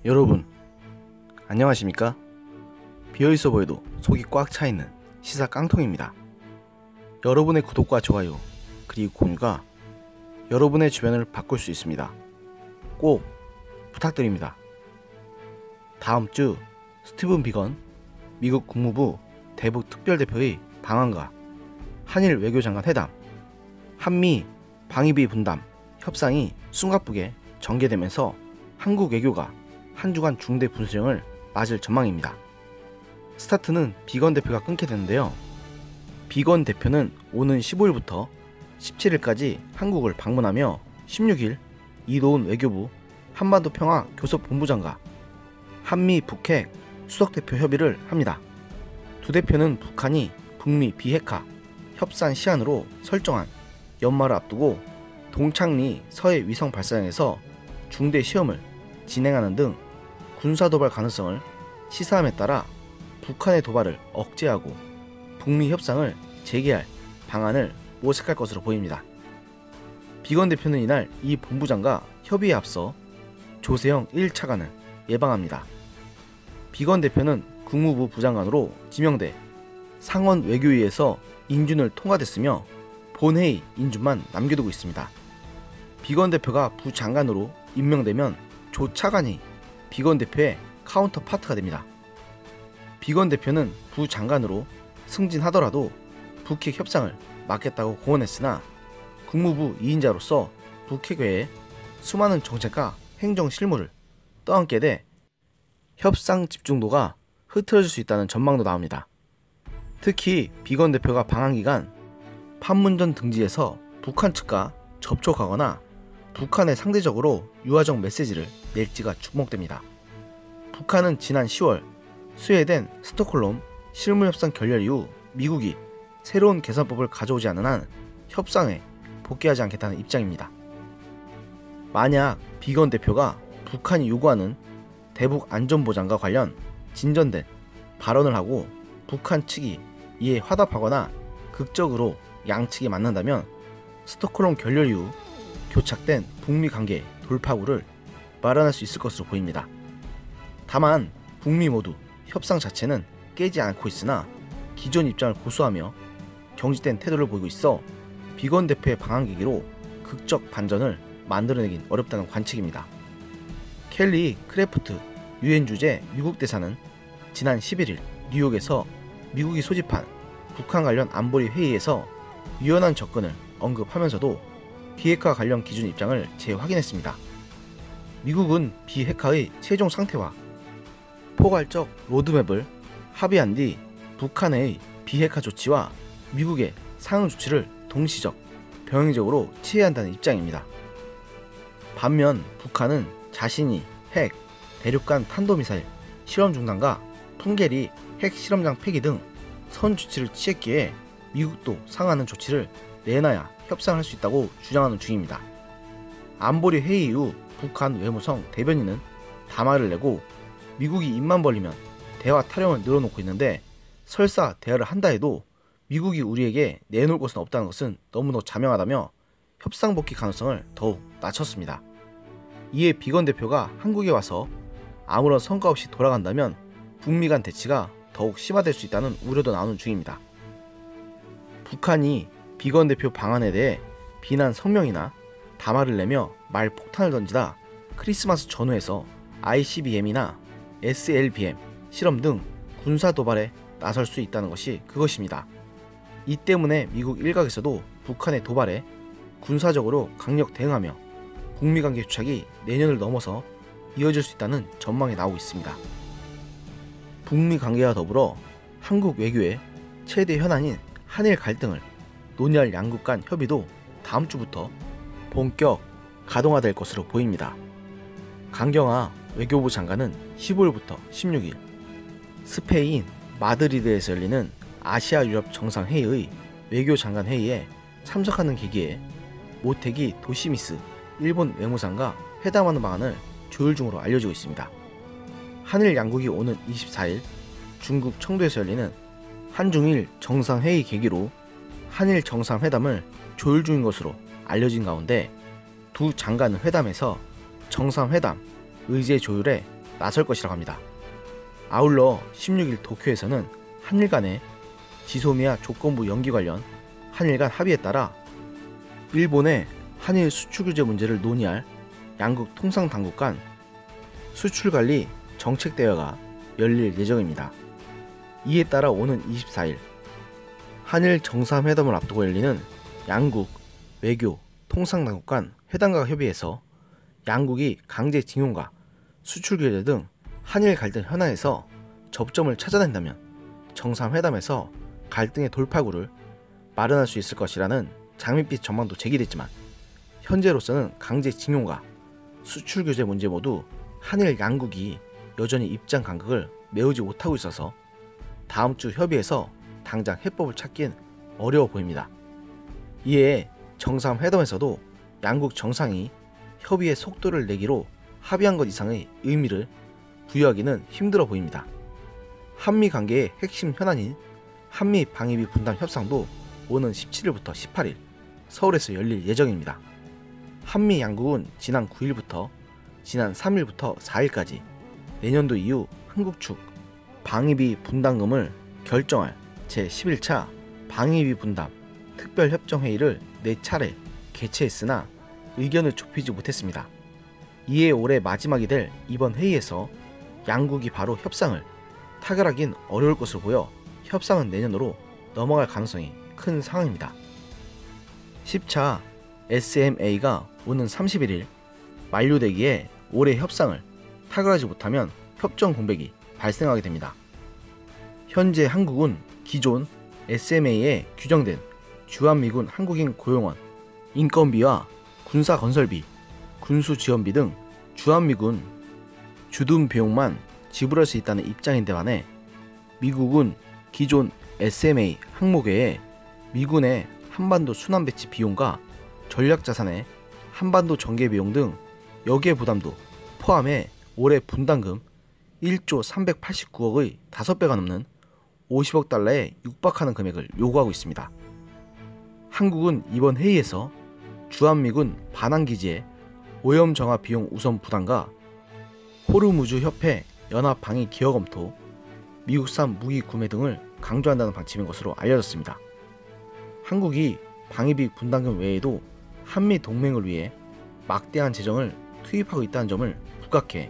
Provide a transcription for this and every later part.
여러분 안녕하십니까? 비어있어 보여도 속이 꽉 차있는 시사 깡통입니다. 여러분의 구독과 좋아요 그리고 공유가 여러분의 주변을 바꿀 수 있습니다. 꼭 부탁드립니다. 다음주 스티븐 비건 미국 국무부 대북 특별대표의 방한과 한일 외교장관 회담, 한미 방위비 분담 협상이 숨가쁘게 전개되면서 한국 외교가 한 주간 중대 분수령을 맞을 전망입니다. 스타트는 비건 대표가 끊게 되는데요. 비건 대표는 오는 15일부터 17일까지 한국을 방문하며 16일 이도훈 외교부 한반도 평화 교섭본부장과 한미 북핵 수석대표 협의를 합니다. 두 대표는 북한이 북미 비핵화 협상 시한으로 설정한 연말을 앞두고 동창리 서해 위성 발사장에서 중대 시험을 진행하는 등 군사도발 가능성을 시사함에 따라 북한의 도발을 억제하고 북미 협상을 재개할 방안을 모색할 것으로 보입니다. 비건 대표는 이날 이 본부장과 협의에 앞서 조세영 1차관을 예방합니다. 비건 대표는 국무부 부장관으로 지명돼 상원 외교위에서 인준을 통과됐으며 본회의 인준만 남겨두고 있습니다. 비건 대표가 부장관으로 임명되면 조 차관이 비건 대표의 카운터 파트가 됩니다. 비건 대표는 부장관으로 승진하더라도 북핵 협상을 맡겠다고 공언했으나 국무부 2인자로서 북핵 외에 수많은 정책과 행정 실무를 떠안게 돼 협상 집중도가 흐트러질 수 있다는 전망도 나옵니다. 특히 비건 대표가 방한 기간 판문점 등지에서 북한 측과 접촉하거나 북한에 상대적으로 유화적 메시지를 낼지가 주목됩니다. 북한은 지난 10월 수혜된 스톡홀름 실무협상 결렬 이후 미국이 새로운 개선법을 가져오지 않는 한 협상에 복귀하지 않겠다는 입장입니다. 만약 비건 대표가 북한이 요구하는 대북 안전보장과 관련 진전된 발언을 하고 북한 측이 이에 화답하거나 극적으로 양측이 만난다면 스톡홀름 결렬 이후 교착된 북미 관계의 돌파구를 마련할 수 있을 것으로 보입니다. 다만 북미 모두 협상 자체는 깨지 않고 있으나 기존 입장을 고수하며 경직된 태도를 보이고 있어 비건 대표의 방한 계기로 극적 반전을 만들어내긴 어렵다는 관측입니다. 켈리 크래프트 유엔 주재 미국 대사는 지난 11일 뉴욕에서 미국이 소집한 북한 관련 안보리 회의에서 유연한 접근을 언급하면서도 비핵화 관련 기준 입장을 재확인했습니다. 미국은 비핵화의 최종 상태와 포괄적 로드맵을 합의한 뒤 북한의 비핵화 조치와 미국의 상응 조치를 동시적, 병행적으로 취해야 한다는 입장입니다. 반면 북한은 자신이 핵, 대륙간 탄도미사일 실험 중단과 풍계리 핵 실험장 폐기 등 선 조치를 취했기에 미국도 상하는 조치를 내놔야 협상할 수 있다고 주장하는 중입니다. 안보리 회의 이후 북한 외무성 대변인은 담화를 내고 미국이 입만 벌리면 대화 타령을 늘어놓고 있는데 설사 대화를 한다 해도 미국이 우리에게 내놓을 것은 없다는 것은 너무도 자명하다며 협상 복귀 가능성을 더욱 낮췄습니다. 이에 비건 대표가 한국에 와서 아무런 성과 없이 돌아간다면 북미 간 대치가 더욱 심화될 수 있다는 우려도 나오는 중입니다. 북한이 비건 대표 방안에 대해 비난 성명이나 담화를 내며 말 폭탄을 던지다 크리스마스 전후에서 ICBM이나 SLBM 실험 등 군사 도발에 나설 수 있다는 것이 그것입니다. 이 때문에 미국 일각에서도 북한의 도발에 군사적으로 강력 대응하며 북미 관계 교착이 내년을 넘어서 이어질 수 있다는 전망이 나오고 있습니다. 북미 관계와 더불어 한국 외교의 최대 현안인 한일 갈등을 논의할 양국 간 협의도 다음 주부터 본격 가동화될 것으로 보입니다. 강경화 외교부 장관은 15일부터 16일 스페인 마드리드에서 열리는 아시아 유럽 정상회의의 외교장관 회의에 참석하는 계기에 모테기 도시미스 일본 외무상과 회담하는 방안을 조율 중으로 알려지고 있습니다. 한일 양국이 오는 24일 중국 청도에서 열리는 한중일 정상회의 계기로 한일 정상회담을 조율 중인 것으로 알려진 가운데 두 장관은 회담에서 정상회담 의제 조율에 나설 것이라고 합니다. 아울러 16일 도쿄에서는 한일 간의 지소미아 조건부 연기 관련 한일 간 합의에 따라 일본의 한일 수출 규제 문제를 논의할 양국 통상 당국 간 수출관리 정책대회가 열릴 예정입니다. 이에 따라 오는 24일 한일 정상회담을 앞두고 열리는 양국 외교 통상 당국 간 회담과 협의에서 양국이 강제징용과 수출 규제 등 한일 갈등 현안에서 접점을 찾아낸다면 정상회담에서 갈등의 돌파구를 마련할 수 있을 것이라는 장밋빛 전망도 제기됐지만 현재로서는 강제징용과 수출 규제 문제 모두 한일 양국이 여전히 입장 간극을 메우지 못하고 있어서 다음 주 협의에서 당장 해법을 찾긴 어려워 보입니다. 이에 정상회담에서도 양국 정상이 협의의 속도를 내기로 합의한 것 이상의 의미를 부여하기는 힘들어 보입니다. 한미 관계의 핵심 현안인 한미 방위비 분담 협상도 오는 17일부터 18일 서울에서 열릴 예정입니다. 한미 양국은 지난 9일부터 지난 3일부터 4일까지 내년도 이후 한국 측 방위비 분담금을 결정할 제11차 방위비 분담 특별협정회의를 4차례 개최했으나 의견을 좁히지 못했습니다. 이에 올해 마지막이 될 이번 회의에서 양국이 바로 협상을 타결하긴 어려울 것으로 보여 협상은 내년으로 넘어갈 가능성이 큰 상황입니다. 10차 SMA가 오는 31일 만료되기에 올해 협상을 타결하지 못하면 협정 공백이 발생하게 됩니다. 현재 한국은 기존 SMA에 규정된 주한미군 한국인 고용원, 인건비와 군사건설비, 군수지원비 등 주한미군 주둔 비용만 지불할 수 있다는 입장인데 반해 미국은 기존 SMA 항목 외에 미군의 한반도 순환배치 비용과 전략자산의 한반도 전개 비용 등 여기에 부담도 포함해 올해 분담금 1조 389억의 5배가 넘는 50억 달러에 육박하는 금액을 요구하고 있습니다. 한국은 이번 회의에서 주한미군 반항기지의 오염 정화 비용 우선 부담과 호르무즈 협회 연합 방위 기여 검토, 미국산 무기 구매 등을 강조한다는 방침인 것으로 알려졌습니다. 한국이 방위비 분담금 외에도 한미 동맹을 위해 막대한 재정을 투입하고 있다는 점을 부각해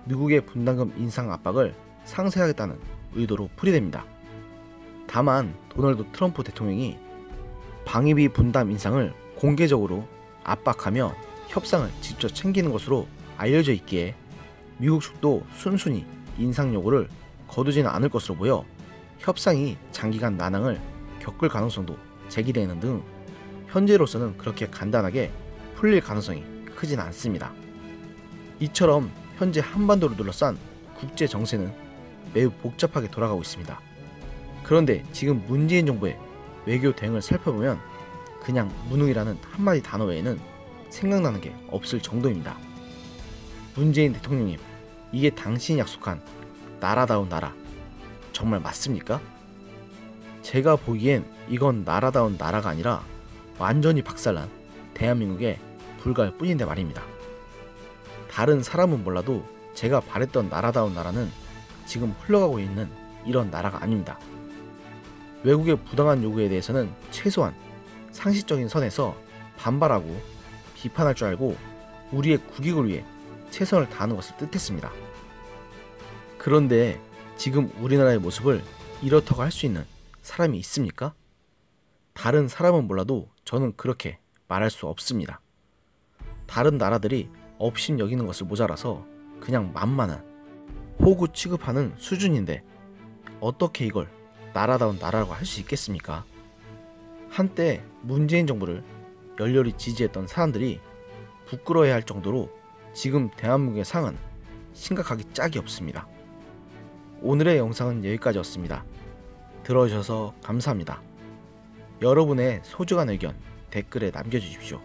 미국의 분담금 인상 압박을 상쇄하겠다는 의도로 풀이됩니다. 다만 도널드 트럼프 대통령이 방위비 분담 인상을 공개적으로 압박하며 협상을 직접 챙기는 것으로 알려져 있기에 미국 측도 순순히 인상 요구를 거두지는 않을 것으로 보여 협상이 장기간 난항을 겪을 가능성도 제기되는 등 현재로서는 그렇게 간단하게 풀릴 가능성이 크진 않습니다. 이처럼 현재 한반도를 둘러싼 국제 정세는 매우 복잡하게 돌아가고 있습니다. 그런데 지금 문재인 정부의 외교 대응을 살펴보면 그냥 무능이라는 한마디 단어 외에는 생각나는 게 없을 정도입니다. 문재인 대통령님, 이게 당신이 약속한 나라다운 나라 정말 맞습니까? 제가 보기엔 이건 나라다운 나라가 아니라 완전히 박살난 대한민국의 불가일 뿐인데 말입니다. 다른 사람은 몰라도 제가 바랬던 나라다운 나라는 지금 흘러가고 있는 이런 나라가 아닙니다. 외국의 부당한 요구에 대해서는 최소한 상식적인 선에서 반발하고 비판할 줄 알고 우리의 국익을 위해 최선을 다하는 것을 뜻했습니다. 그런데 지금 우리나라의 모습을 이렇다고 할 수 있는 사람이 있습니까? 다른 사람은 몰라도 저는 그렇게 말할 수 없습니다. 다른 나라들이 업신 여기는 것을 모자라서 그냥 만만한 호구 취급하는 수준인데 어떻게 이걸 나라다운 나라라고 할 수 있겠습니까? 한때 문재인 정부를 열렬히 지지했던 사람들이 부끄러워해야 할 정도로 지금 대한민국의 상은 심각하기 짝이 없습니다. 오늘의 영상은 여기까지였습니다. 들어주셔서 감사합니다. 여러분의 소중한 의견 댓글에 남겨주십시오.